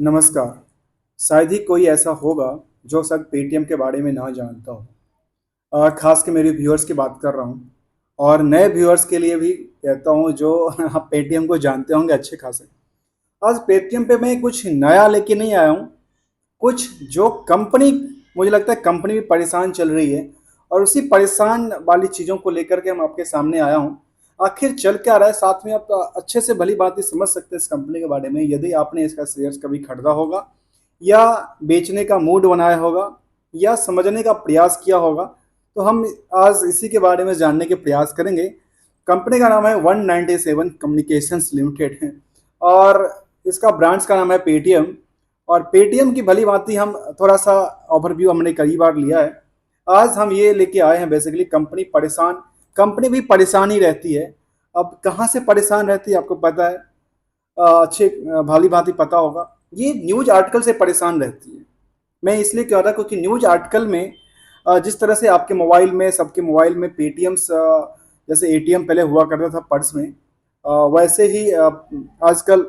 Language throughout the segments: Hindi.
नमस्कार। शायद ही कोई ऐसा होगा जो शायद पेटीएम के बारे में ना जानता हो। खास के मेरे व्यूअर्स की बात कर रहा हूँ और नए व्यूअर्स के लिए भी कहता हूँ जो आप पेटीएम को जानते होंगे अच्छे खासे। आज पेटीएम पे मैं कुछ नया लेके नहीं आया हूँ। कुछ जो कंपनी, मुझे लगता है कंपनी भी परेशान चल रही है और उसी परेशान वाली चीज़ों को लेकर के हम आपके सामने आया हूँ। आखिर चल क्या रहा है, साथ में आप अच्छे से भली बात समझ सकते हैं इस कंपनी के बारे में यदि आपने इसका शेयर्स कभी खरीदा होगा या बेचने का मूड बनाया होगा या समझने का प्रयास किया होगा। तो हम आज इसी के बारे में जानने के प्रयास करेंगे। कंपनी का नाम है 197 कम्युनिकेशंस लिमिटेड है और इसका ब्रांड्स का नाम है पेटीएम। और पेटीएम की भली भांति हम थोड़ा सा ओवरव्यू हमने कई बार लिया है। आज हम ये लेके आए हैं, बेसिकली कंपनी भी परेशान ही रहती है। अब कहाँ से परेशान रहती है आपको पता है, अच्छे भाली भांति पता होगा। ये न्यूज आर्टिकल से परेशान रहती है। मैं इसलिए कह रहा क्योंकि न्यूज आर्टिकल में जिस तरह से आपके मोबाइल में, सबके मोबाइल में पेटीएम्स, जैसे एटीएम पहले हुआ करता था पर्स में, वैसे ही आजकल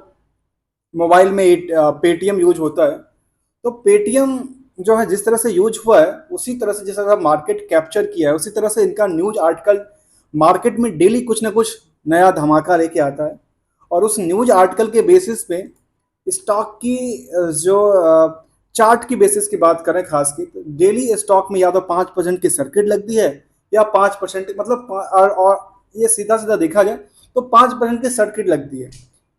मोबाइल में पेटीएम यूज होता है। तो पेटीएम जो है जिस तरह से यूज हुआ है उसी तरह से, जिस तरह मार्केट कैप्चर किया है उसी तरह से इनका न्यूज आर्टिकल मार्केट में डेली कुछ ना कुछ नया धमाका लेके आता है। और उस न्यूज आर्टिकल के बेसिस पे स्टॉक की जो चार्ट की बेसिस की बात करें खास की, तो डेली स्टॉक में या तो 5% की सर्किट लगती है या 5%, मतलब और ये सीधा सीधा देखा जाए तो 5% की सर्किट लगती है।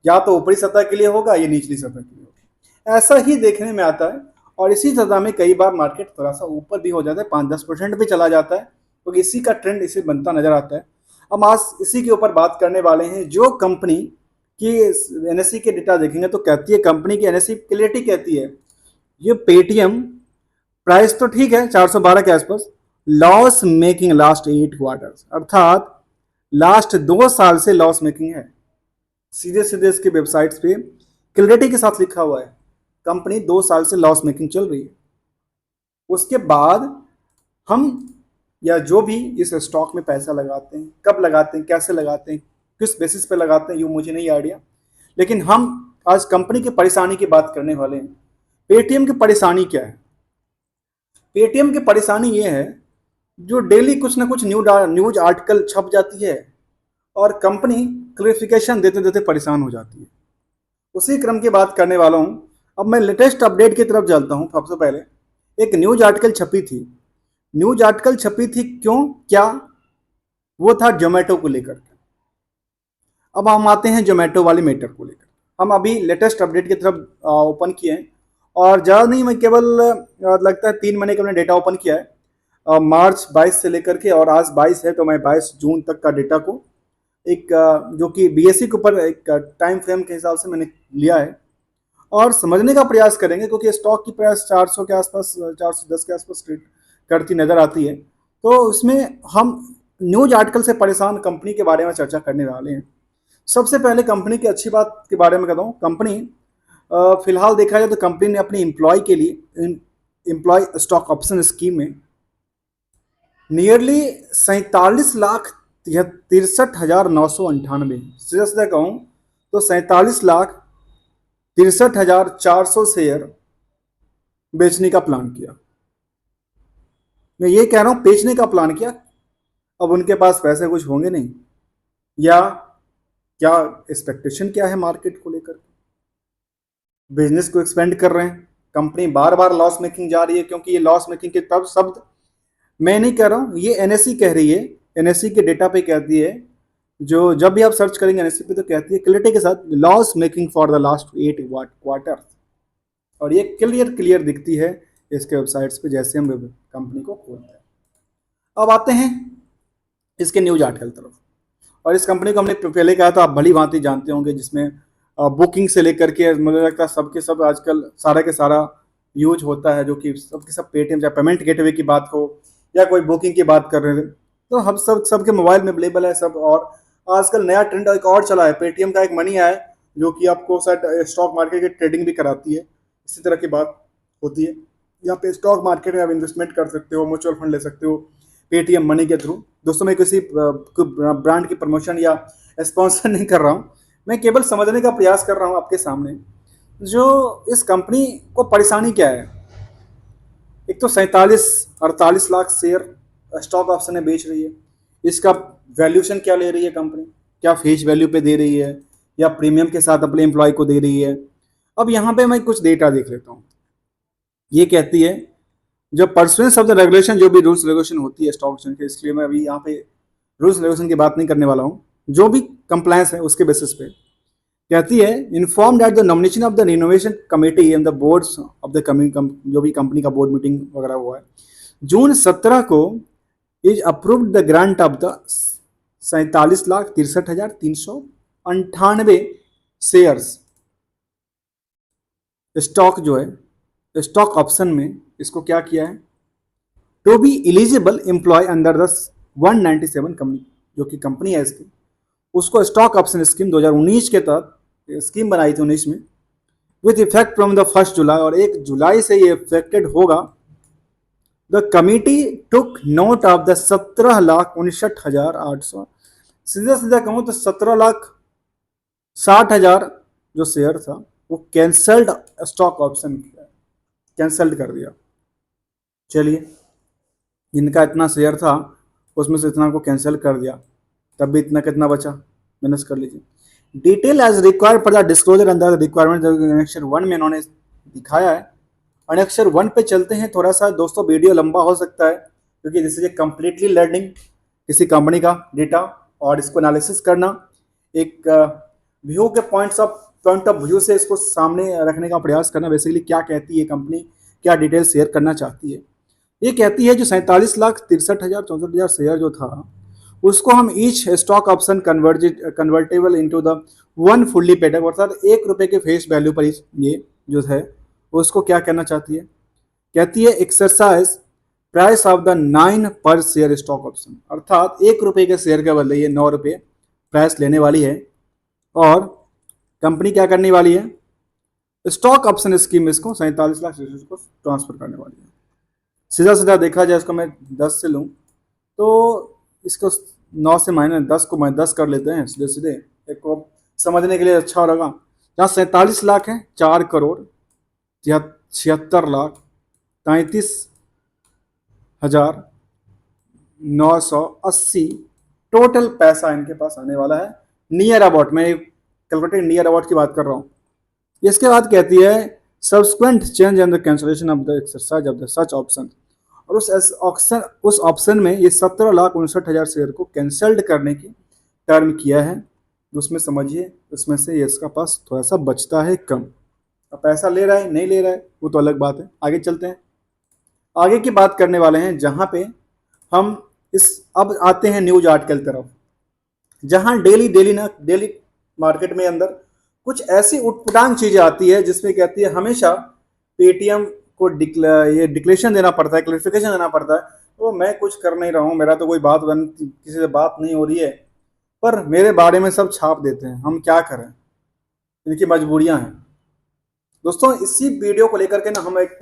या तो ऊपरी सतह के लिए होगा या निचली सतह के लिए होगा, ऐसा ही देखने में आता है। और इसी सतह में कई बार मार्केट थोड़ा सा ऊपर भी हो जाता है, 5-10% भी चला जाता है, क्योंकि इसी का ट्रेंड इसे बनता नजर आता है। हम आज इसी के ऊपर बात करने वाले हैं। जो कंपनी की एनएससी के डेटा देखेंगे तो कहती है, कंपनी की एनएससी क्लियरिटी कहती है ये पेटीएम, प्राइस तो ठीक है 412 के आसपास, लॉस मेकिंग लास्ट 8 क्वार्टर्स, अर्थात लास्ट 2 साल से लॉस मेकिंग है। सीधे सीधे इसके वेबसाइट्स पे क्लियरिटी के साथ लिखा हुआ है कंपनी 2 साल से लॉस मेकिंग चल रही है। उसके बाद हम या जो भी इस स्टॉक में पैसा लगाते हैं, कब लगाते हैं, कैसे लगाते हैं, किस बेसिस पे लगाते हैं, ये मुझे नहीं आइडिया। लेकिन हम आज कंपनी की परेशानी की बात करने वाले हैं। पेटीएम की परेशानी क्या है? पेटीएम की परेशानी ये है जो डेली कुछ ना कुछ न्यूज आर्टिकल छप जाती है और कंपनी क्लेरिफिकेशन देते देते परेशान हो जाती है। उसी क्रम की बात करने वाला हूँ। अब मैं लेटेस्ट अपडेट की तरफ चलता हूँ। सबसे पहले एक न्यूज आर्टिकल छपी थी। न्यूज आर्टिकल छपी थी क्यों, क्या? वो था जोमेटो को लेकर। अब हम आते हैं जोमेटो वाले मैटर को लेकर। हम अभी लेटेस्ट अपडेट की तरफ ओपन किए हैं और ज़्यादा नहीं, मैं केवल लगता है 3 महीने का मैंने डेटा ओपन किया है, मार्च 22 से लेकर के, और आज 22 है तो मैं 22 जून तक का डेटा को एक जो कि बीएससी के ऊपर एक टाइम फ्रेम के हिसाब से मैंने लिया है और समझने का प्रयास करेंगे, क्योंकि स्टॉक की प्राइस 400 के आसपास, 410 के आसपास ट्रेड करती नज़र आती है। तो उसमें हम न्यूज आर्टिकल से परेशान कंपनी के बारे में चर्चा करने वाले हैं। सबसे पहले कंपनी की अच्छी बात के बारे में कहता हूँ। कंपनी फिलहाल देखा जाए तो कंपनी ने अपने एम्प्लॉय के लिए एम्प्लॉय स्टॉक ऑप्शन स्कीम में नियरली 47,63,998, सीधा सीधा कहूँ तो 47,63,400 शेयर बेचने का प्लान किया। मैं ये कह रहा हूँ बेचने का प्लान किया। अब उनके पास पैसे कुछ होंगे नहीं, या क्या एक्सपेक्टेशन क्या है मार्केट को लेकर, बिजनेस को एक्सपेंड कर रहे हैं। कंपनी बार बार लॉस मेकिंग जा रही है, क्योंकि ये लॉस मेकिंग के तब शब्द मैं नहीं कह रहा हूँ, ये एनएससी कह रही है। एनएससी के डेटा पे कहती है, जो जब भी आप सर्च करेंगे एनएससी पे तो कहती है क्लियरिटी के साथ loss making for the last 8 quarter. और ये क्लियर दिखती है इसके वेबसाइट्स पे जैसे हम कंपनी को खोलते हैं। अब आते हैं इसके न्यूज आर्टिकल तरफ। और इस कंपनी को हमने पहले कहा था, आप भली भांति जानते होंगे, जिसमें बुकिंग से लेकर के मुझे लगता है सबके सब आजकल सारा के सारा यूज होता है, जो कि सबके सब पेटीएम, चाहे पेमेंट गेटवे की बात हो या कोई बुकिंग की बात कर रहे थे, तो हम सबके मोबाइल में अवेलेबल है सब। और आजकल नया ट्रेंड एक और चला है, पेटीएम का एक मनी है जो कि आपको शायद स्टॉक मार्केट की ट्रेडिंग भी कराती है। इसी तरह की बात होती है। यहाँ पे स्टॉक मार्केट में आप इन्वेस्टमेंट कर सकते हो, म्यूचुअल फंड ले सकते हो पेटीएम मनी के थ्रू। दोस्तों, मैं किसी ब्रांड की प्रमोशन या स्पॉन्सर नहीं कर रहा हूँ, मैं केवल समझने का प्रयास कर रहा हूँ आपके सामने। जो इस कंपनी को परेशानी क्या है, एक तो 47-48 लाख शेयर स्टॉक ऑप्शन में बेच रही है। इसका वैल्यूएशन क्या ले रही है कंपनी, क्या फेस वैल्यू पे दे रही है या प्रीमियम के साथ अपने एम्प्लॉय को दे रही है। अब यहाँ पे मैं कुछ डेटा देख लेता हूँ। ये कहती है जो परसुएंस ऑफ द रेगुलेशन, जो भी रूल्स रेगुलेशन होती है स्टॉक एक्सचेंज के, इसलिए मैं अभी यहाँ पे रूल्स रेगुलेशन की बात नहीं करने वाला हूँ, जो भी कंप्लायंस है उसके बेसिस पे कहती है inform that the nomination of the renovation committee and the boards of the जो भी कंपनी का बोर्ड मीटिंग वगैरह हुआ है जून 17 को is approved the grant of the 47,63,398 shares stock जो है स्टॉक ऑप्शन में इसको क्या किया है to be eligible employ under the 197 company, जो कि कंपनी है इसकी, उसको स्टॉक ऑप्शन स्कीम 2019 के तहत स्कीम बनाई थी 19 में, विथ इफेक्ट फ्रॉम द 1 जुलाई, और 1 जुलाई से ये इफेक्टेड होगा। The committee took note of the 17,59,800, सीधा सीधा कहूँ तो 17,60,000 जो शेयर था वो कैंसल्ड स्टॉक ऑप्शन कैंसल्ड कर दिया। चलिए, इनका इतना शेयर था उसमें से इतना को कैंसिल कर दिया, तब भी इतना कितना बचा, मैनेज कर लीजिए। Detail as required for the disclosure under the requirement annexure 1 में इन्होंने दिखाया है। अनेक्सर 1 पे चलते हैं, थोड़ा सा दोस्तों वीडियो लंबा हो सकता है क्योंकि this is a completely learning किसी कंपनी का डेटा और इसको एनालिसिस करना, एक व्यू के पॉइंट ऑफ व्यू से इसको सामने रखने का प्रयास करना, बेसिकली क्या कहती है कंपनी, क्या डिटेल शेयर करना चाहती है। ये कहती है जो 47,63,64 शेयर जो था उसको हम each stock option convertible into the one fully paid up, अर्थात ₹1 के फेस वैल्यू पर ये जो है उसको क्या करना चाहती है, कहती है एक्सरसाइज प्राइस ऑफ द 9 पर शेयर स्टॉक ऑप्शन, अर्थात ₹1 के शेयर के बदले ये ₹9 प्राइस लेने वाली है और कंपनी क्या करने वाली है, स्टॉक ऑप्शन स्कीम इसको 47 लाख को ट्रांसफर करने वाली है। सीधा सीधा देखा जाए इसको मैं 10 से लूँ तो इसको 9 से माइनस 10 को मैं 10 कर लेते हैं सीधे सीधे, एक को समझने के लिए अच्छा होगा। जहाँ 47 लाख है 4,76,33,980 टोटल पैसा इनके पास आने वाला है, नियर अबाउट, मैं कैलकुलेटेड नियर अबाउट की बात कर रहा हूँ। इसके बाद कहती है subsequent change and the cancellation of the exercise of the such option, और उस ऑप्शन में ये 17,59,000 शेयर को कैंसल्ड करने की टर्म किया है। उसमें समझिए उसमें से ये इसका पास थोड़ा सा बचता है कम। अब पैसा ले रहा है नहीं ले रहा है वो तो अलग बात है। आगे चलते हैं, आगे की बात करने वाले हैं जहाँ पे हम इस अब आते हैं न्यूज आर्टिकल तरफ, जहाँ डेली मार्केट में अंदर कुछ ऐसी उटपटांग चीज़ें आती है जिसमें कहती है हमेशा पेटीएम को ये डिक्लेरेशन देना पड़ता है, क्लेरिफिकेशन देना पड़ता है। तो मैं कुछ कर नहीं रहा हूँ, मेरा तो कोई किसी से बात नहीं हो रही है, पर मेरे बारे में सब छाप देते हैं, हम क्या करें, इनकी मजबूरियां हैं। दोस्तों इसी वीडियो को लेकर के ना हम एक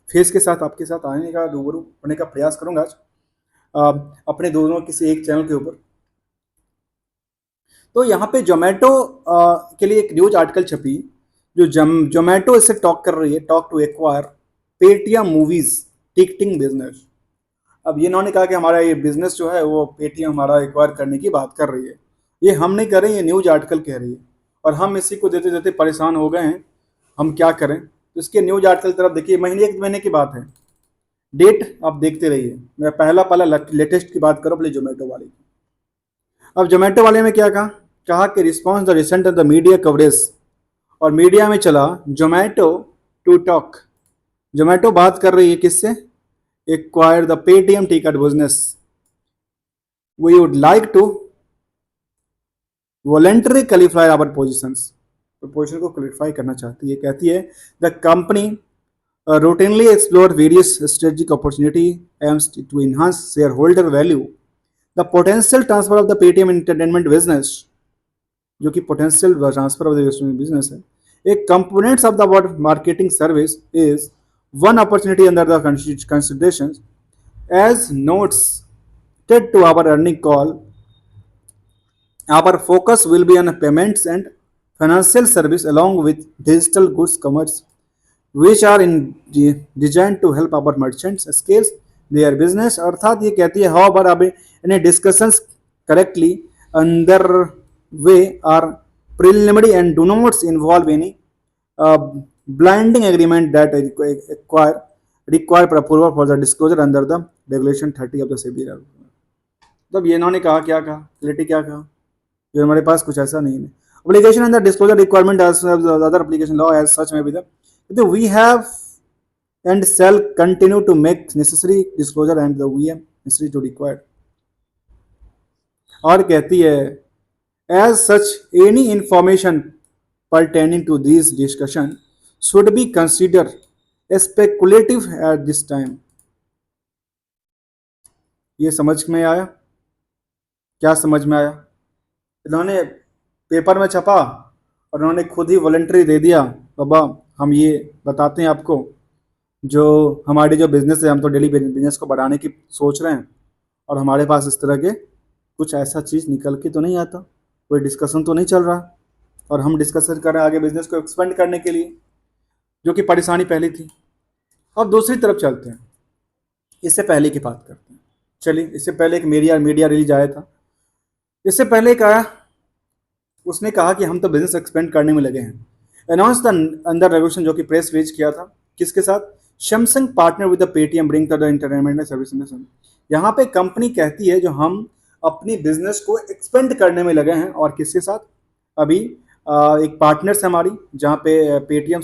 फेस के साथ आपके साथ आने का रूबरू होने का प्रयास करूंगा आज अपने दोनों किसी एक चैनल के ऊपर। तो यहाँ पे जोमेटो के लिए एक न्यूज आर्टिकल छपी, जो जोमेटो इससे टॉक कर रही है, talk to acquire Paytm movies ticketing business. अब ये इन्होंने कहा कि हमारा ये बिजनेस जो है वो पेटीएम हमारा एक्वायर करने की बात कर रही है। ये हम नहीं कर रहे, ये न्यूज आर्टिकल कह रही है और हम इसी को देते देते परेशान हो गए हैं, हम क्या करें। तो इसके न्यूज आर्टिकल तरफ देखिए, एक महीने की बात है, डेट आप देखते रहिए। मैं पहला लेटेस्ट की बात करूँ अपने जोमेटो वाले की। अब जोमेटो वाले में क्या कहा कि response the recent the media coverage, और मीडिया में चला जोमेटो टू टॉक, जोमेटो बात कर रही है किससे, acquire the Paytm ticket business, we would like to voluntary qualify our positions, तो पोजिशन को क्वालिफाई करना चाहती है। कहती है the company routinely explore various strategic opportunity aims to enhance shareholder value. The potential transfer of the Paytm entertainment business, जो कि potential transfer of the business है, एक components of the marketing service is one opportunity under the considerations. As notes to our earning call, our focus will be on payments and financial service along with digital goods commerce, which are designed to help our merchants scale their business. अर्थात ये कहती है however अब इन्हें discussions correctly underway are preliminary and do not involve any uh, blinding agreement that require approval for the disclosure under the regulation 30 of the SEBI. तब ये इन्होंने कहा क्या कहा क्लियरिटी क्या कहा जो हमारे पास कुछ ऐसा नहीं है obligation and the disclosure requirement as well as the other application law as such may be the we have and shall continue to make necessary disclosure and the we are necessary to required. और कहती है as such any information pertaining to these discussion should be considered speculative at this time. ये समझ में आया क्या समझ में आया इन्होंने पेपर में छपा और उन्होंने खुद ही वॉलंटरी दे दिया बाबा हम ये बताते हैं आपको जो हमारी जो बिजनेस है हम तो डेली बिजनेस को बढ़ाने की सोच रहे हैं और हमारे पास इस तरह के कुछ ऐसा चीज़ निकल के तो नहीं आता कोई डिस्कशन तो नहीं चल रहा और हम डिस्कशन कर रहे हैं आगे बिजनेस को एक्सपेंड करने के लिए जो कि परेशानी पहले थी। अब दूसरी तरफ चलते हैं इससे पहले की बात करते हैं। चलिए इससे पहले एक मीडिया रिलीज आया था। इससे पहले एक आया उसने कहा कि हम तो बिजनेस एक्सपेंड करने में लगे हैं। अनाउंस द अंडर रेगुलेशन जो कि प्रेस रिलीज किया था किसके साथ Samsung partner with the Paytm bring the entertainment service industry. यहाँ पे कंपनी कहती है जो हम अपनी बिजनेस को एक्सपेंड करने में लगे हैं और किसके साथ अभी एक पार्टनर्स हमारी जहाँ पे पेटीएम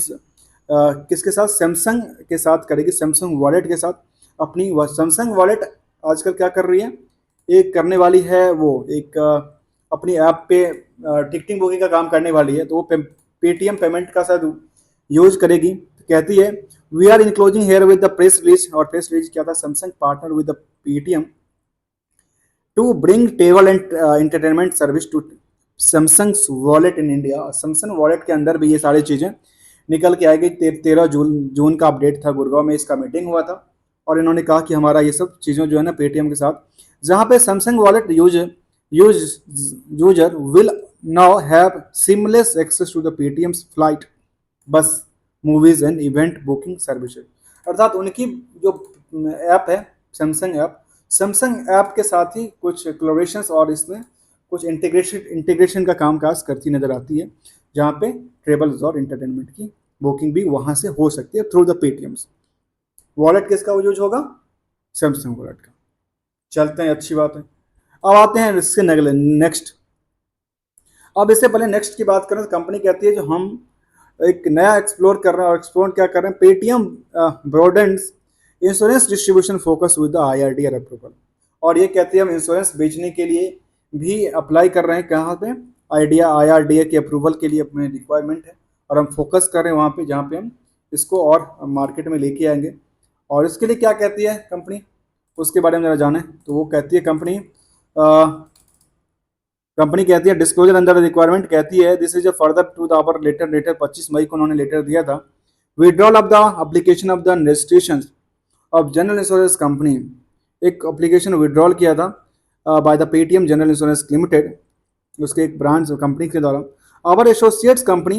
किसके साथ सैमसंग के साथ करेगी सैमसंग वॉलेट के साथ अपनी सैमसंग वॉलेट आजकल क्या कर रही है एक करने वाली है वो एक अपनी ऐप पे टिकटिंग बुकिंग का काम करने वाली है तो वो पेटीएम पेमेंट का शायद यूज करेगी। तो कहती है we are enclosing herewith the press release और प्रेस रिलीज क्या था Samsung partner with the Paytm to bring table and entertainment service to Samsung wallet in India. Samsung wallet के अंदर भी ये सारी चीज़ें निकल के आएगी। 13 जून का अपडेट था गुड़गांव में इसका मीटिंग हुआ था और इन्होंने कहा कि हमारा ये सब चीज़ों जो है ना पेटीएम के साथ जहाँ पे Samsung wallet user will now have seamless access to the Paytm's flight bus movies and event booking services. अर्थात उनकी जो ऐप है सैमसंग ऐप के साथ ही कुछ कोलैबोरेशंस और इसमें कुछ इंटीग्रेशन का कामकाज करती नजर आती है जहाँ पे ट्रेवल्स और एंटरटेनमेंट की बुकिंग भी वहाँ से हो सकती है थ्रू द पेटीएम्स। वॉलेट किसका यूज होगा सैमसंग वॉलेट का। चलते हैं अच्छी बात है। अब आते हैं इसके नेक्स्ट। अब इससे पहले नेक्स्ट की बात करें तो कंपनी कहती है जो हम एक नया एक्सप्लोर कर रहे हैं और एक्सप्लोर क्या कर रहे हैं Paytm broadens insurance distribution focus with the IRDR approval. और ये कहती है हम इंश्योरेंस बेचने के लिए भी अप्लाई कर रहे हैं कहाँ पे IRDA के अप्रूवल के लिए अपने रिक्वायरमेंट है और हम फोकस कर रहे हैं वहाँ पे जहाँ पे हम इसको और मार्केट में लेके आएंगे। और इसके लिए क्या कहती है कंपनी उसके बारे में जरा जाने तो वो कहती है कंपनी कहती है डिस्क्लोजर अंडर रिक्वायरमेंट कहती है this is a further to the our letter 25 मई को उन्होंने लेटर दिया था withdrawal of the application of the registration of general insurance company एक एप्लीकेशन विड्रॉल किया था by the Paytm general insurance limited उसके एक ब्रांच कंपनी के द्वारा our associates company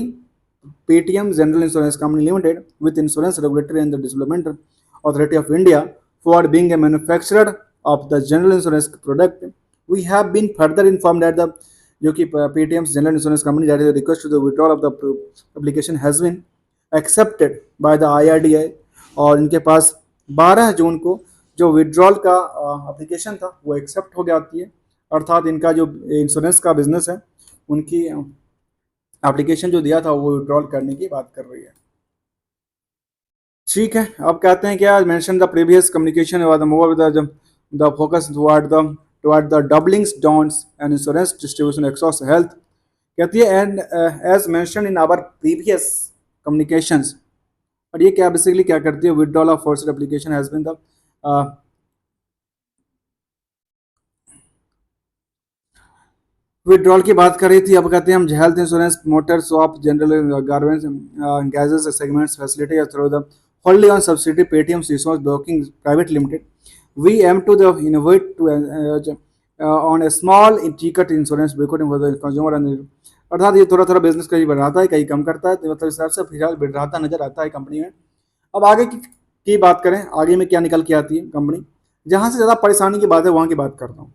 Paytm general insurance company limited with insurance regulatory and the development authority of India for being a manufacturer of the general insurance product we have been further informed that the जो कि Paytm general insurance company that is request to the withdrawal of the application has been accepted by the IRDA। और इनके पास 12 जून को जो विड्रॉल का एप्लीकेशन था वो एक्सेप्ट हो जाती है। अर्थात इनका जो इंश्योरेंस का बिजनेस है उनकी एप्लीकेशन जो दिया था वो विड्रॉल करने की बात कर रही है। ठीक है अब कहते हैं क्या mention the previous communication the focus toward the doublings dons and insurance distribution across health. कहती है and as mentioned in our previous communications. और ये क्या बेसिकली क्या करती है withdrawal of force application has been the withdrawal की बात कर रही थी। अब कहते हैं हम health insurance motor shop general garments गैजेस segments facility through the wholly on subsidiary Paytm Resource Broking Private Limited. We aim to the innovate to on a small ticket insurance broking for the consumer and अर्थात ये थोड़ा थोड़ा बिजनेस कहीं बढ़ाता है, कहीं कम करता है, तो मतलब इस हिसाब से फिलहाल बढ़ाता नजर आता है कंपनी में। अब आगे की बात करें, आगे में क्या निकल के आती है कंपनी, जहाँ से ज़्यादा परेशानी की बात है वहाँ की बात करता हूँ।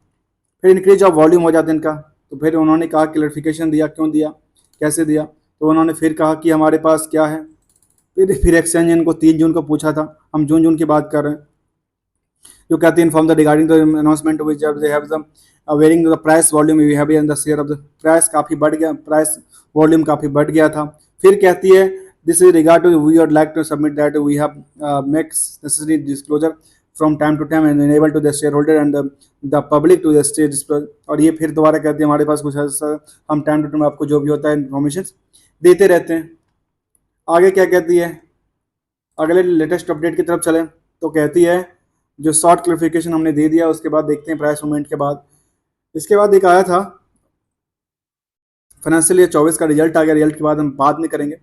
फिर इंक्रीज ऑफ वॉल्यूम हो जाता है इनका। तो फिर उन्होंने कहा क्लैरिफिकेशन दिया, क्यों दिया, कैसे दिया, तो उन्होंने फिर कहा कि हमारे पास क्या है। फिर एक्सचेंज इनको 3 जून को पूछा था, हम जून की बात कर रहे हैं, जो कहती है inform the regarding the announcement which they have the varying the price volume we have in the share of the price काफ़ी बढ़ गया, प्राइस वॉल्यूम काफ़ी बढ़ गया था। फिर कहती है this is regard to we would like to submit that we have makes necessary disclosure from time to time and enable to the shareholder and the public to the stay disclosure. और ये फिर दोबारा कहती है हमारे पास कुछ ऐसा, हम टाइम टू टाइम आपको जो भी होता है इन्फॉर्मेशन देते रहते हैं। आगे क्या कहती है, अगले लेटेस्ट अपडेट की तरफ चलें तो कहती है जो शॉर्ट क्लियरिफिकेशन हमने दे दिया, उसके बाद देखते हैं प्राइस मूवमेंट के बाद। इसके बाद एक आया था फाइनेंशियल ईयर 24 का रिजल्ट आ गया, रिजल्ट के बाद हम बाद में करेंगे।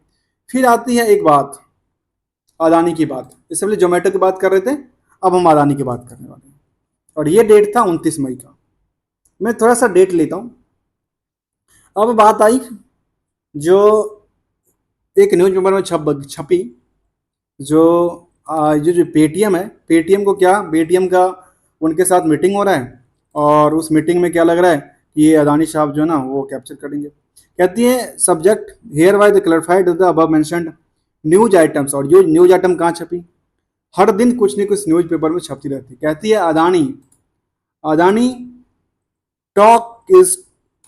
फिर आती है एक बात, अदानी की बात। इससे पहले जोमेटो की बात कर रहे थे, अब हम अदानी की बात करने वाले हैं। और ये डेट था 29 मई का। मैं थोड़ा सा डेट लेता हूँ। अब बात आई जो एक न्यूज पेपर में छपी, जो जो पेटीएम है, पेटीएम को क्या, पेटीएम का उनके साथ मीटिंग हो रहा है, और उस मीटिंग में क्या लग रहा है कि ये अदानी साहब जो है ना वो कैप्चर करेंगे। कहती है subject hereby the clarified the above mentioned news items. और जो न्यूज आइटम कहाँ छपी, हर दिन कुछ न कुछ न्यूज पेपर में छपती रहती। कहती है Adani Adani talk is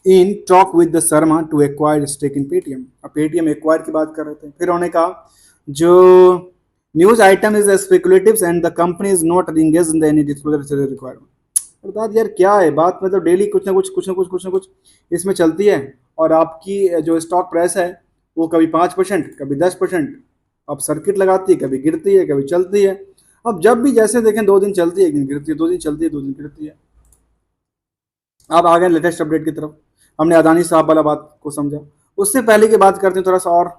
in talk with the Sharma to acquire stake in Paytm. अब पेटीएम एक्वायर की बात कर रहे थे। फिर उन्होंने कहा जो news item is speculative and the company is not engage in the any disclosure requirement. अर्थात यार क्या है बात, मतलब डेली कुछ ना कुछ इसमें चलती है। और आपकी जो स्टॉक प्राइस है वो कभी 5%, कभी 10%, अब सर्किट लगाती है, कभी गिरती है, कभी चलती है। अब जब भी जैसे देखें 2 दिन चलती है, 1 दिन गिरती है, 2 दिन चलती है, 2 दिन गिरती है। अब आ गए लेटेस्ट अपडेट की तरफ। हमने अदानी साहब वाला बात को समझा, उससे पहले की बात करते हैं थोड़ा सा। और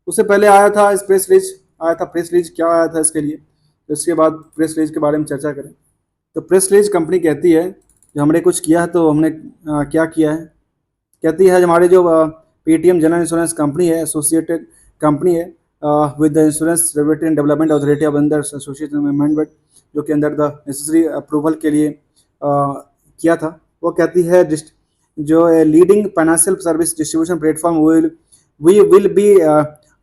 उससे पहले आया था इस प्रेस रिलीज, आया था प्रेस रिलीज, क्या आया था इसके लिए, तो इसके बाद प्रेस रिलीज के बारे में चर्चा करें। तो प्रेस रिलीज कंपनी कहती है जो हमने कुछ किया है, तो हमने क्या किया है। कहती है हमारे जो पेटीएम जनरल इंश्योरेंस कंपनी है, एसोसिएटेड कंपनी है with the insurance regulatory and development authority of under association amendment, जो कि अंदर द नेसेसरी अप्रूवल के लिए किया था। वो कहती है जो leading financial service distribution platform we will be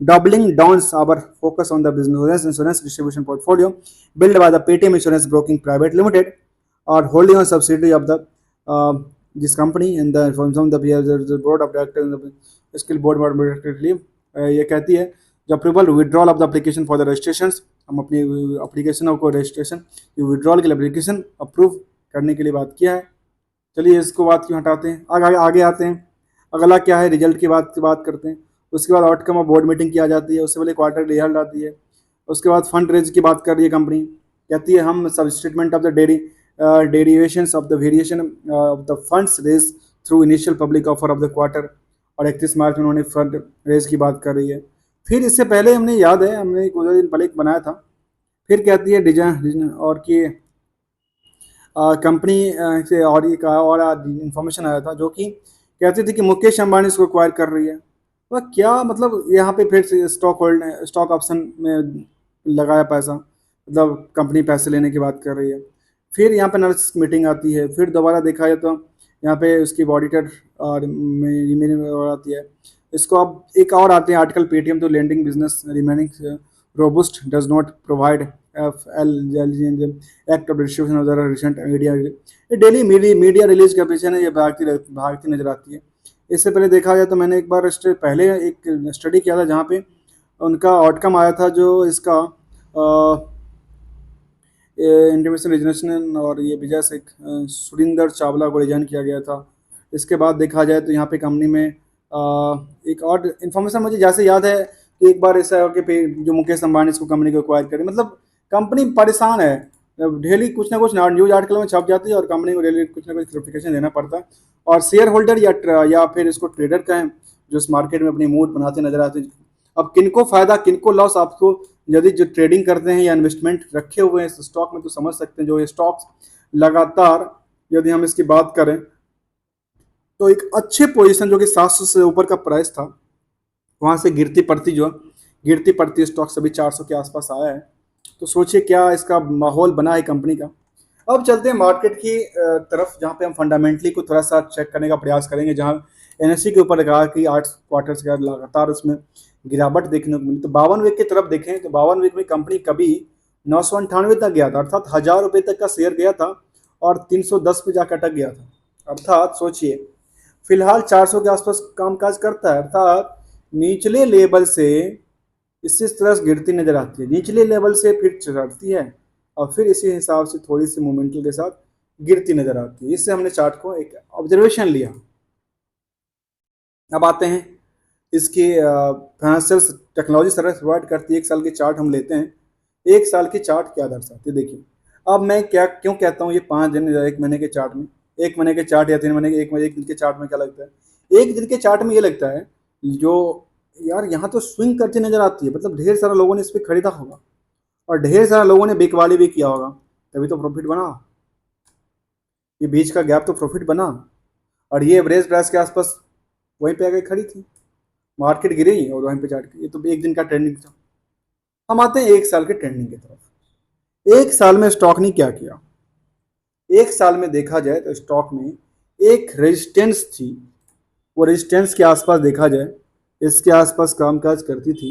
doubling down our focus on the business insurance distribution portfolio built by the Paytm Insurance Broking Private Limited, or wholly owned subsidiary of the this company, and the from the board of directors and the skill board of directors। ये कहती है जो approval withdrawal of the application for the registration, हम अपनी एप्लीकेशन को रजिस्ट्रेशन विड्रॉल के लिए एप्लीकेशन अप्रूव करने के लिए बात किया है। चलिए इसको बात क्यों हटाते हैं, आगे आते हैं। अगला क्या है, रिजल्ट की बात करते हैं। उसके बाद आउटकम ऑफ बोर्ड मीटिंग किया जाती है, उससे पहले क्वार्टर रिजल्ट आती है। उसके बाद फंड रेज की बात कर रही है कंपनी। कहती है हम सब statement of the derivations of the variation of the funds raise through initial public offer of the quarter. और 31 मार्च में उन्होंने फंड रेज की बात कर रही है। फिर इससे पहले हमने याद है, हमने कुछ दिन पहले एक बनाया था। फिर कहती है डिजाइन और कि कंपनी से और ये कहा, और इन्फॉर्मेशन आया था जो कि कहती थी कि मुकेश अंबानी इसको एक्वायर कर रही है। वह क्या मतलब, यहाँ पे फिर से स्टॉक ऑप्शन में लगाया पैसा, मतलब कंपनी पैसे लेने की बात कर रही है। फिर यहाँ पे एनालिसिस मीटिंग आती है। फिर दोबारा देखा जाए तो यहाँ पे उसकी ऑडिटर और मीटिंग आती है। इसको अब एक और आते हैं आर्टिकल पेटीएम तो lending business remaining robust does not provide act of distribution of the recent media. ये डेली मीडिया रिलीज के पीछे ना ये भागती नजर आती है। इससे पहले देखा जाए तो मैंने एक बार पहले एक स्टडी किया था जहाँ पे उनका आउटकम आया था जो इसका इंटरनेशनल रिजनेशन और ये विजय से सुरिंदर चावला को रिजाइन किया गया था। इसके बाद देखा जाए तो यहाँ पे कंपनी में एक और इन्फॉर्मेशन मुझे जैसे याद है कि एक बार ऐसा है कि जो मुकेश अंबानी इसको कंपनी को एक्वायर करे, मतलब कंपनी परेशान है। डेली कुछ ना कुछ न्यूज आर्टिकल में छप जाती है और कंपनी को डेली कुछ ना कुछ क्लैरिफिकेशन देना पड़ता है। और शेयर होल्डर या फिर इसको ट्रेडर कहें जो इस मार्केट में अपनी मूड बनाते नजर आते हैं। अब किनको फायदा किनको लॉस, आपको यदि जो ट्रेडिंग करते हैं या इन्वेस्टमेंट रखे हुए हैं इस स्टॉक में तो समझ सकते हैं। जो ये स्टॉक्स लगातार, यदि हम इसकी बात करें तो एक अच्छे पोजीशन जो कि 700 से ऊपर का प्राइस था, वहां से गिरती पड़ती स्टॉक सभी 400 के आसपास आया है। तो सोचिए क्या इसका माहौल बना है कंपनी का। अब चलते हैं मार्केट की तरफ, जहाँ पे हम फंडामेंटली को थोड़ा सा चेक करने का प्रयास करेंगे, जहाँ एनएससी के ऊपर कहा कि 8 क्वार्टर्स के बाद लगातार उसमें गिरावट देखने को मिली। तो 52 वीक की तरफ देखें तो 52 वीक में कंपनी कभी 998 तक गया था, अर्थात 1000 रुपये तक का शेयर गया था और 310 पे जाकर अटक गया था। अर्थात सोचिए फिलहाल 400 के आसपास कामकाज करता है, अर्थात निचले लेवल से इसी तरह से गिरती नजर आती है, निचले लेवल से फिर चढ़ती है और फिर इसी हिसाब से थोड़ी सी मोमेंटल के साथ गिरती नजर आती है। इससे हमने चार्ट को एक ऑब्जर्वेशन लिया। अब आते हैं इसकी फाइनेंशियल टेक्नोलॉजी सर्विस प्रोवाइड करती है, 1 साल की चार्ट हम लेते हैं। 1 साल की चार्ट क्या दर्शाती है देखिए। अब मैं क्या क्यों कहता हूँ ये 5 दिन या 1 महीने के चार्ट में, 1 महीने के चार्ट या 3 महीने के, एक दिन के चार्ट में क्या लगता है, एक दिन के चार्ट में ये लगता है जो यार यहाँ तो स्विंग करती नजर आती है, मतलब ढेर सारा लोगों ने इस पर खरीदा होगा और ढेर सारा लोगों ने बिकवाली भी किया होगा, तभी तो प्रॉफिट बना। ये बीच का गैप तो प्रॉफिट बना और ये एवरेज प्राइस के आसपास वहीं पे आके खड़ी थी, मार्केट गिरी और वहीं पे चार्ट की। ये तो एक दिन का ट्रेंडिंग था। हम आते हैं 1 साल के ट्रेंडिंग की तरफ। 1 साल में स्टॉक ने क्या किया, 1 साल में देखा जाए तो स्टॉक में एक रेजिस्टेंस थी, वो रेजिस्टेंस के आसपास देखा जाए इसके आसपास कामकाज करती थी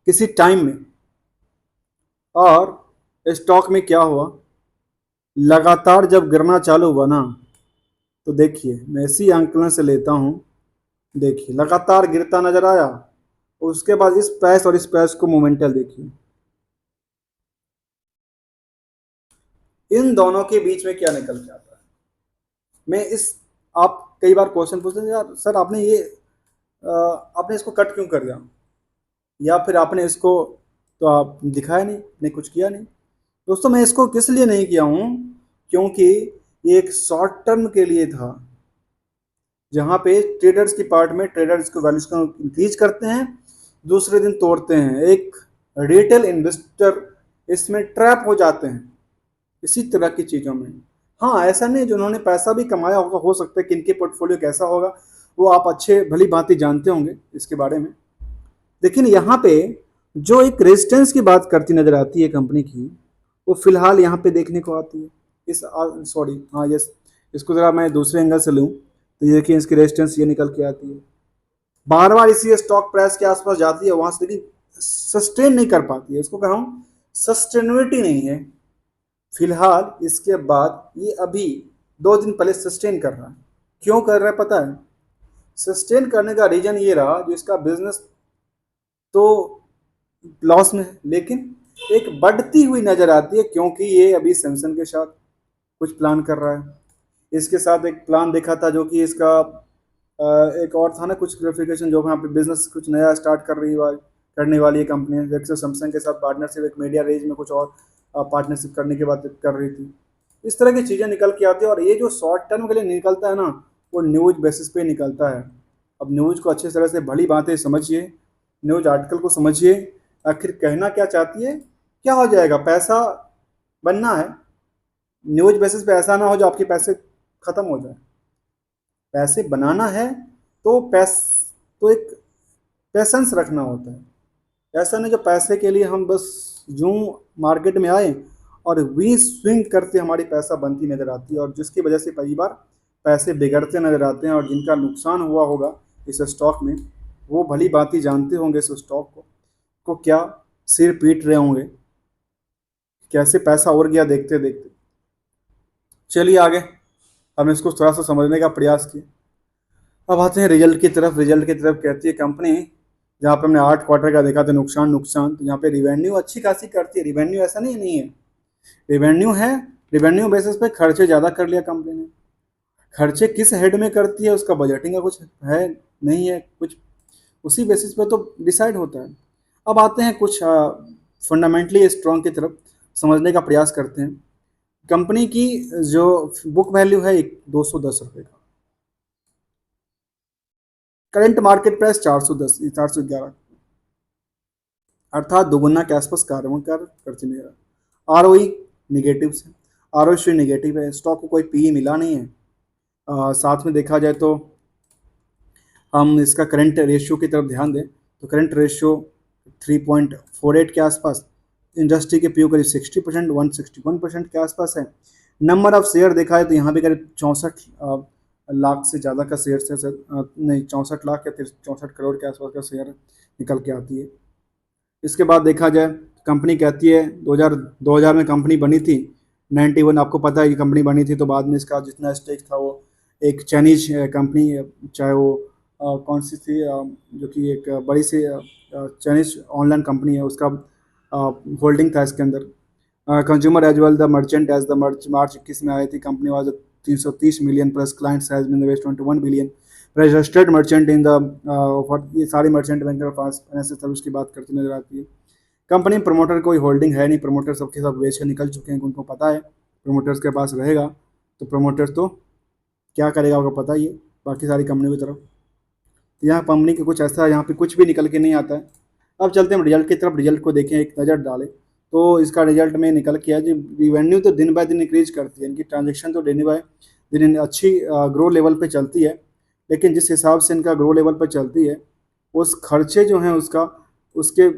किसी टाइम में। और स्टॉक में क्या हुआ, लगातार जब गिरना चालू हुआ ना, तो देखिए मैं इसी आंकलन से लेता हूँ, देखिए लगातार गिरता नजर आया, उसके बाद इस प्राइस और इस प्राइस को मोमेंटल देखिए, इन दोनों के बीच में क्या निकल के आता है। मैं इस आप कई बार क्वेश्चन पूछते हैं यार सर आपने ये आपने इसको कट क्यों कर दिया, या फिर आपने इसको तो आप दिखाया नहीं, ने कुछ किया नहीं। दोस्तों मैं इसको किस लिए नहीं किया हूँ, क्योंकि ये एक शॉर्ट टर्म के लिए था, जहाँ पे ट्रेडर्स की पार्ट में ट्रेडर्स को वैल्यूज को इंक्रीज करते हैं, दूसरे दिन तोड़ते हैं। एक रिटेल इन्वेस्टर इसमें ट्रैप हो जाते हैं इसी तरह की चीज़ों में। हाँ ऐसा नहीं, जो उन्होंने पैसा भी कमाया होगा, हो सकता है कि इनके पोर्टफोलियो कैसा होगा वो आप अच्छे भली भांति जानते होंगे इसके बारे में। लेकिन यहाँ पे जो एक रेजिस्टेंस की बात करती नजर आती है कंपनी की, वो फिलहाल यहाँ पे देखने को आती है। इस सॉरी हाँ यस, इसको ज़रा मैं दूसरे एंगल से लूँ तो ये देखिए इसकी रेजिस्टेंस ये निकल के आती है, बार बार इसी स्टॉक प्राइस के आसपास जाती है, वहां से लेकिन सस्टेन नहीं कर पाती है, इसको कह रहा हूँ सस्टेनेबिलिटी नहीं है। फिलहाल इसके बाद ये अभी 2 दिन पहले सस्टेन कर रहा है। क्यों कर रहा है पता है, सस्टेन करने का रीजन ये रहा जो इसका बिजनेस तो लॉस में है, लेकिन एक बढ़ती हुई नजर आती है क्योंकि ये अभी सैमसंग के साथ कुछ प्लान कर रहा है। इसके साथ एक प्लान देखा था जो कि इसका एक और था ना कुछ क्लियरिफिकेशन, जो यहाँ पे बिजनेस कुछ नया स्टार्ट करने वाली है कंपनी, जैसे सैमसंग के साथ पार्टनरशिप, एक मीडिया रेंज में कुछ और पार्टनरशिप करने की बात कर रही थी। इस तरह की चीज़ें निकल के आती है और ये जो शॉर्ट टर्म के लिए निकलता है ना, वो न्यूज बेसिस पे निकलता है। अब न्यूज को अच्छी तरह से भली बातें समझिए, न्यूज आर्टिकल को समझिए, आखिर कहना क्या चाहती है, क्या हो जाएगा, पैसा बनना है, न्यूज बेसिस पे ऐसा ना हो जो आपके पैसे खत्म हो जाए। पैसे बनाना है तो तो एक पैसेंस रखना होता है। ऐसा नहीं जो पैसे के लिए हम बस यूं मार्केट में आए और वी स्विंग करते हमारी पैसा बनती नजर आती है, और जिसकी वजह से कई बार पैसे बिगड़ते नजर आते हैं, और जिनका नुकसान हुआ होगा इस स्टॉक में वो भली भांति जानते होंगे इस स्टॉक को क्या सिर पीट रहे होंगे, कैसे पैसा उड़ गया देखते देखते। चलिए आगे हम इसको थोड़ा सा समझने का प्रयास किए। अब आते हैं रिजल्ट की तरफ। रिजल्ट की तरफ कहती है कंपनी, जहाँ पे हमने 8 क्वार्टर का देखा था नुकसान नुकसान, तो यहाँ पे रिवेन्यू अच्छी खासी करती है। रिवेन्यू ऐसा नहीं है, रिवेन्यू है, रिवेन्यू बेसिस पे खर्चे ज़्यादा कर लिया कंपनी ने। खर्चे किस हेड में करती है उसका बजटिंग का कुछ है नहीं है, कुछ उसी बेसिस पे तो डिसाइड होता है। अब आते हैं कुछ फंडामेंटली स्ट्रॉन्ग की तरफ, समझने का प्रयास करते हैं। कंपनी की जो बुक वैल्यू है 210 रुपये का, करंट मार्केट प्राइस 410 411, अर्थात दोगुना के आसपास कार्य करती नहीं रहा। आर ओ निगेटिव से, आर ओ निगेटिव है, स्टॉक को कोई पी मिला नहीं है, साथ में देखा जाए तो हम इसका करंट रेशियो की तरफ ध्यान दें तो करंट रेशियो 3.48 के आसपास, इंडस्ट्री के पीओ करीब 60%, 161% के आसपास है। नंबर ऑफ शेयर देखा है तो यहाँ भी करीब 64 लाख से ज़्यादा का शेयर से नहीं, 64 लाख या 64 करोड़ के आसपास का शेयर निकल के आती है। इसके बाद देखा जाए, कंपनी कहती है 2000 में कंपनी बनी थी, 91 आपको पता है कि कंपनी बनी थी, तो बाद में इसका जितना स्टेक था वो एक चाइनीज कंपनी, चाहे वो कौन सी थी, जो कि एक बड़ी सी चाइनीज ऑनलाइन कंपनी है, उसका होल्डिंग था इसके अंदर। Consumer as well the merchant as the March 21 में आई थी, company was 330 million plus clients has been invest 21 billion registered merchant in the, ये सारी मर्चेंट बैंकर पास फाइनेंशियल सर्विस की बात करती नजर आती है। कंपनी प्रमोटर कोई होल्डिंग है नहीं, प्रमोटर सबके सब बेच कर निकल चुके हैं, उनको पता है प्रमोटर्स के पास रहेगा तो प्रमोटर्स तो क्या करेगा आपको पता ही है, बाकी सारी कंपनियों की तरफ। तो यहाँ कंपनी के कुछ ऐसा है, यहाँ पे कुछ भी निकल के नहीं आता है। अब चलते हैं रिजल्ट की तरफ, रिजल्ट को देखें, एक नज़र डालें तो इसका रिजल्ट में निकल के है जी, रिवेन्यू तो दिन बाय दिन इंक्रीज करती है, इनकी ट्रांजेक्शन तो दिन बाय दिन अच्छी ग्रो लेवल पे चलती है, लेकिन जिस हिसाब से इनका ग्रो लेवल पे चलती है उस खर्चे जो हैं उसका उसके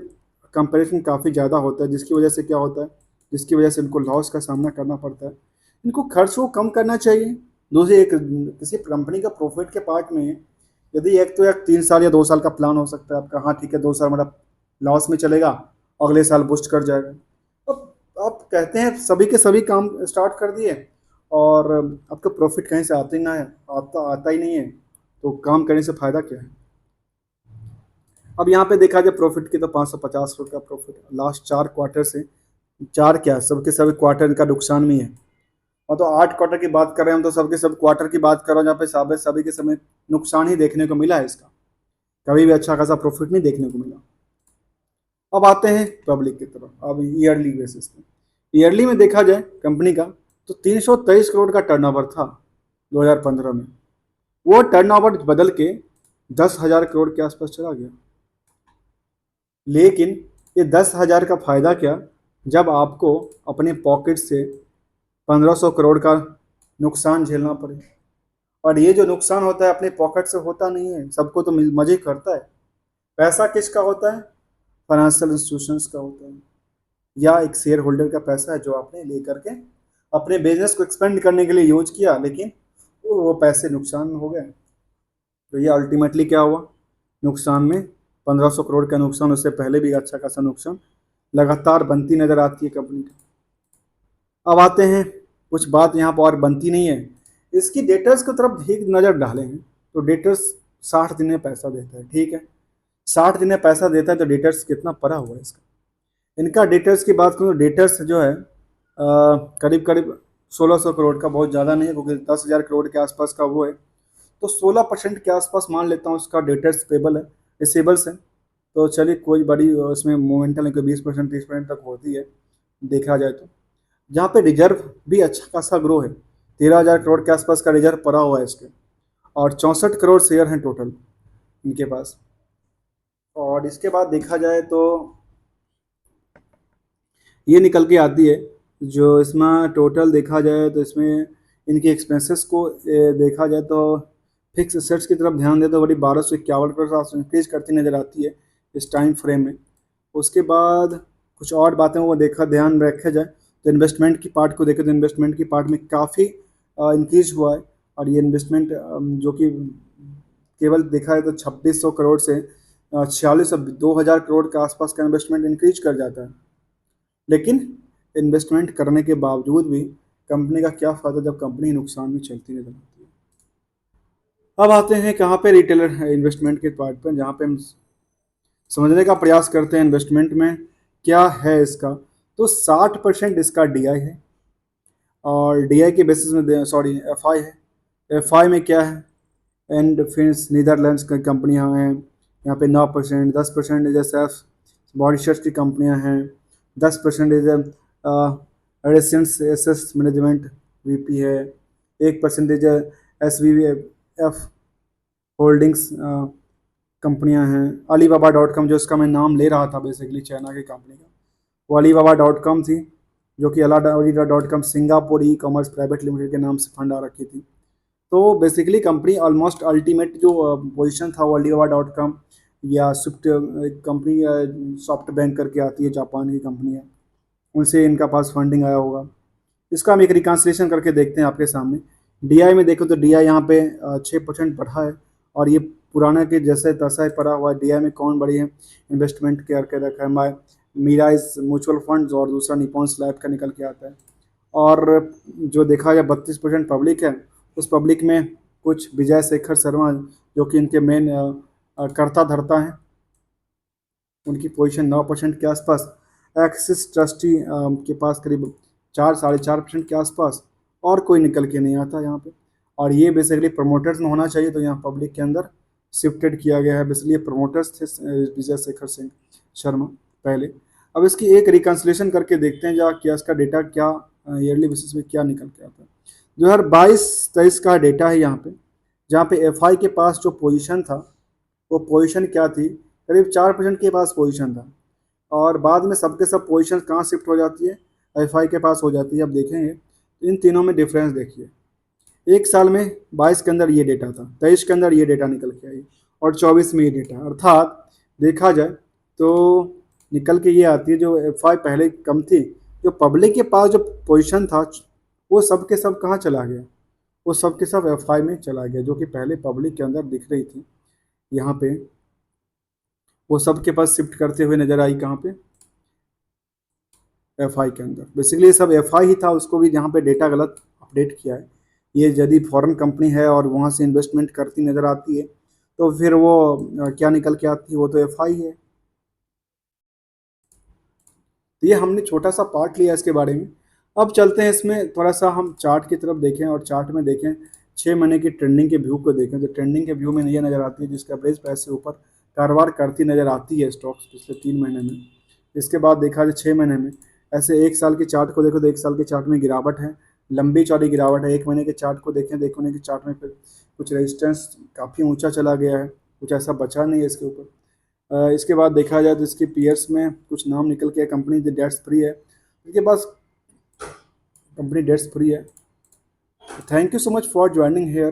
कंपैरिजन काफ़ी ज़्यादा होता है, जिसकी वजह से क्या होता है, जिसकी वजह से इनको लॉस का सामना करना पड़ता है। इनको खर्च को कम करना चाहिए। दूसरी एक, किसी कंपनी का प्रॉफिट के पार्ट में यदि एक तो एक 3 साल या 2 साल का प्लान हो सकता है आपका, हाँ ठीक है 2 साल मेरा लॉस में चलेगा, अगले साल बूस्ट कर जाएगा। अब आप कहते हैं सभी के सभी काम स्टार्ट कर दिए और आपका प्रॉफिट कहीं से आता ही ना है, आता ही नहीं है, तो काम करने से फ़ायदा क्या है। अब यहाँ पे देखा जाए प्रॉफिट की तो 550 करोड़ का प्रॉफिट लास्ट 4 क्वार्टर से, चार क्या सबके सभी क्वार्टर का नुकसान में है, और तो 8 क्वार्टर की बात कर रहे हैं हम, तो सबके सब क्वार्टर की बात कर रहे हैं जहाँ पे सभी के समय नुकसान ही देखने को मिला है इसका, कभी भी अच्छा खासा प्रॉफिट नहीं देखने को मिला। अब आते हैं पब्लिक की तरफ, अब ईयरली बेसिस पे, ईयरली में देखा जाए कंपनी का तो 323 करोड़ का टर्नओवर था 2015 में, वो टर्नओवर बदल के 10,000 करोड़ के आसपास चला गया। लेकिन ये 10,000 का फ़ायदा क्या जब आपको अपने पॉकेट से 1500 करोड़ का नुकसान झेलना पड़े, और ये जो नुकसान होता है अपने पॉकेट से होता नहीं है, सबको तो मजे करता है। पैसा किसका होता है, फाइनेंशियल इंस्टीट्यूशंस का होता है, या एक शेयर होल्डर का पैसा है जो आपने लेकर के अपने बिजनेस को एक्सपेंड करने के लिए यूज किया, लेकिन वो पैसे नुकसान हो गए। तो ये अल्टीमेटली क्या हुआ, नुकसान में 1500 करोड़ का नुकसान, उससे पहले भी अच्छा खासा नुकसान लगातार बनती नज़र आती है कंपनी का। अब आते हैं, कुछ बात यहाँ पर और बनती नहीं है, इसकी डेटर्स की तरफ एक नज़र डालें हैं तो डेटर्स 60 दिन में पैसा देता है, ठीक है 60 दिन में पैसा देता है, तो डेटर्स कितना पड़ा हुआ है इसका। इनका डेटर्स की बात करूँ तो डेटर्स जो है करीब करीब 1600 करोड़ का, बहुत ज़्यादा नहीं है क्योंकि 10,000 करोड़ के आसपास का वो है, तो 16% के आसपास मान लेता हूँ उसका डेटर्स पेबल है, रिसीबल्स है। तो चलिए कोई बड़ी उसमें मोमेंटल नहीं, कोई 20% 30% तक होती है देखा जाए तो। जहाँ पे रिजर्व भी अच्छा खासा ग्रो है, 13,000 करोड़ के आसपास का रिजर्व पड़ा हुआ है इसके, और 64 करोड़ शेयर हैं टोटल इनके पास। और इसके बाद देखा जाए तो ये निकल के आती है, जो इसमें टोटल देखा जाए तो इसमें इनकी एक्सपेंसेस को देखा जाए तो फिक्स एसेट्स की तरफ ध्यान दे तो बड़ी 1251 करोड़ इंक्रीज करती नज़र आती है इस टाइम फ्रेम में। उसके बाद कुछ और बातें वो देखा ध्यान रखा जाए तो इन्वेस्टमेंट की पार्ट को देखें तो इन्वेस्टमेंट की पार्ट में काफ़ी इंक्रीज हुआ है, और ये इन्वेस्टमेंट जो कि केवल देखा है तो 2600 करोड़ से 46 2000 करोड़ के आसपास का इन्वेस्टमेंट इंक्रीज कर जाता है। लेकिन इन्वेस्टमेंट करने के बावजूद भी कंपनी का क्या फ़ायदा जब कंपनी नुकसान में चलती नजर आती है। अब आते हैं कहाँ पे, रिटेलर इन्वेस्टमेंट के पार्ट पर, जहाँ पे हम समझने का प्रयास करते हैं इन्वेस्टमेंट में क्या है इसका। तो 60% इसका डीआई है, और डीआई के बेसिस में सॉरी एफआई है, एफआई में क्या है, एंड फिर नीदरलैंड्स की कंपनियाँ हैं, यहाँ पे 9%, 10% सेफ मॉरिशस की कंपनियाँ हैं, 10% रेसेंस एसेस मैनेजमेंट वीपी है, 1% SVF होल्डिंग्स कंपनियां हैं, Alibaba.com जो इसका मैं नाम ले रहा था बेसिकली चाइना की कंपनी का, वो Alibaba.com थी, जो कि Alibaba.com Singapore e commerce private limited के नाम से फंड आ रखी थी। तो बेसिकली कंपनी ऑलमोस्ट अल्टीमेट जो पोजीशन था वो alibaba.com या स्विफ्ट कंपनी सॉफ्ट बैंक करके आती है, जापान की कंपनी है, उनसे इनका पास फंडिंग आया होगा। इसका हम एक रिकन्सिलेशन करके देखते हैं आपके सामने। डीआई में देखो तो डीआई यहाँ पे 6% बढ़ा है, और ये पुराना के जैसे तैसा ही पड़ा हुआ है। डीआई में कौन बड़ी है इन्वेस्टमेंट करके रखा है, मीरा इस म्यूचुअल फंड्स, और दूसरा निपॉन स्लैब का निकल के आता है। और जो देखा जाए 32% पब्लिक है, उस पब्लिक में कुछ विजय शेखर शर्मा जो कि इनके मेन कर्ता धर्ता हैं, उनकी पोजीशन 9% के आसपास। एक्सिस ट्रस्टी के पास करीब 4-4.5% के आसपास, और कोई निकल के नहीं आता यहाँ पे। और ये बेसिकली प्रमोटर्स में होना चाहिए, तो यहाँ पब्लिक के अंदर शिफ्टेड किया गया है। बेसिकली ये प्रमोटर्स थे विजय शेखर सिंह शर्मा पहले। अब इसकी एक रिकन्सिलेशन करके देखते हैं जहाँ क्या इसका डेटा क्या ईयरली बेसिस में क्या निकल के आता है। 2022-23 का डेटा है यहाँ पे, जहाँ पे एफआई के पास जो पोजीशन था, वो पोजीशन क्या थी, करीब 4% के पास पोजीशन था। और बाद में सबके सब पोजीशन कहाँ शिफ्ट हो जाती है, एफआई के पास हो जाती है। अब देखेंगे इन तीनों में डिफरेंस देखिए। एक साल में 22 के अंदर ये डेटा था, 23 के अंदर ये डेटा निकल के आई, और 24 में ये डेटा, अर्थात देखा जाए तो निकल के ये आती है जो एफआई पहले कम थी, जो पब्लिक के पास जो पोजीशन था वो सब के सब कहाँ चला गया, वो सब के सब एफआई में चला गया। जो कि पहले पब्लिक के अंदर दिख रही थी यहाँ पे, वो सब के पास शिफ्ट करते हुए नजर आई कहाँ पे, एफआई के अंदर। बेसिकली सब एफआई ही था, उसको भी यहाँ पे डेटा गलत अपडेट किया है। ये यदि फॉरेन कंपनी है और वहाँ से इन्वेस्टमेंट करती नज़र आती है, तो फिर वो क्या निकल के आती है, वो तो एफआई है। तो ये हमने छोटा सा पार्ट लिया इसके बारे में। अब चलते हैं इसमें थोड़ा सा हम चार्ट की तरफ देखें, और चार्ट में देखें 6 महीने की ट्रेंडिंग के व्यू को देखें। तो ट्रेंडिंग के व्यू में ये नज़र आती है जिसका एवरेज प्राइस से ऊपर कारोबार करती नज़र आती है स्टॉक्स पिछले 3 महीने में। इसके बाद देखा जाए 6 महीने में, ऐसे एक साल के चार्ट को देखो तो एक साल के चार्ट में गिरावट है, लंबी चौड़ी गिरावट है। 1 महीने के चार्ट को देखें, देखो के चार्ट में फिर कुछ रेजिस्टेंस काफ़ी ऊंचा चला गया है, कुछ ऐसा बचा नहीं है इसके ऊपर। इसके बाद देखा जाए तो इसके पीयर्स में कुछ नाम निकल के, कंपनी डेट्स फ्री है, इनके पास कंपनी डेट्स फ्री है। Thank you so much for joining hair.